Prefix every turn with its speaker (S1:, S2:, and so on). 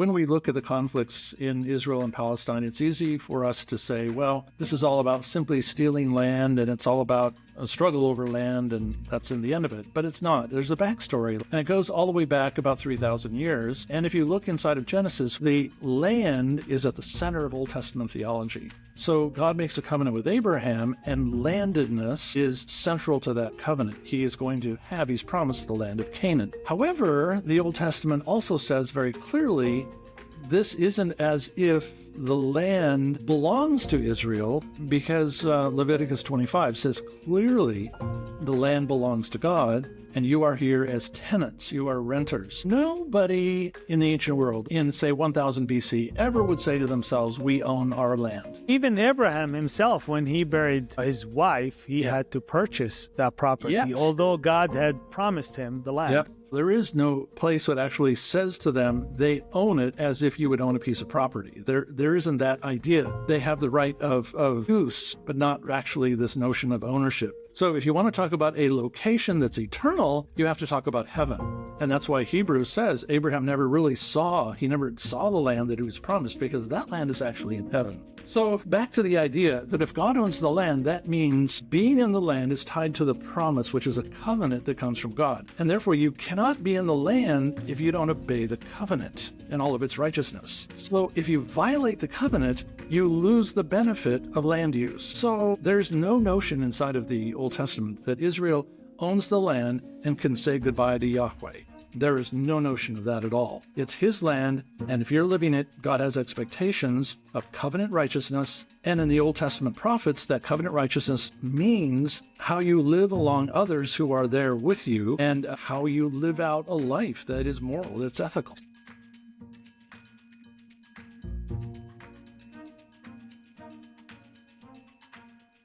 S1: when we look at the conflicts in Israel and Palestine, it's easy for us to say, well, this is all about simply stealing land and it's all about a struggle over land and that's in the end of it. But it's not. There's a backstory and it goes all the way back about 3,000 years. And if you look inside of Genesis, the land is at the center of Old Testament theology. So God makes a covenant with Abraham and landedness is central to that covenant. He's promised the land of Canaan. However, the Old Testament also says very clearly, this isn't as if the land belongs to Israel because Leviticus 25 says clearly the land belongs to God and you are here as tenants, you are renters. Nobody in the ancient world in, say, 1000 BC ever would say to themselves, we own our land.
S2: Even Abraham himself, when he buried his wife, he had to purchase that property, although God had promised him the land.
S1: Yep. There is no place that actually says to them they own it as if you would own a piece of property. There isn't that idea. They have the right of use, but not actually this notion of ownership. So if you want to talk about a location that's eternal, you have to talk about heaven. And that's why Hebrews says Abraham never saw the land that he was promised because that land is actually in heaven. So back to the idea that if God owns the land, that means being in the land is tied to the promise, which is a covenant that comes from God. And therefore you cannot be in the land if you don't obey the covenant and all of its righteousness. So if you violate the covenant, you lose the benefit of land use. So there's no notion inside of the Old Testament that Israel owns the land and can say goodbye to Yahweh. There is no notion of that at all. It's his land, and if you're living it, God has expectations of covenant righteousness. And in the Old Testament prophets, that covenant righteousness means how you live along others who are there with you and how you live out a life that is moral, that's ethical.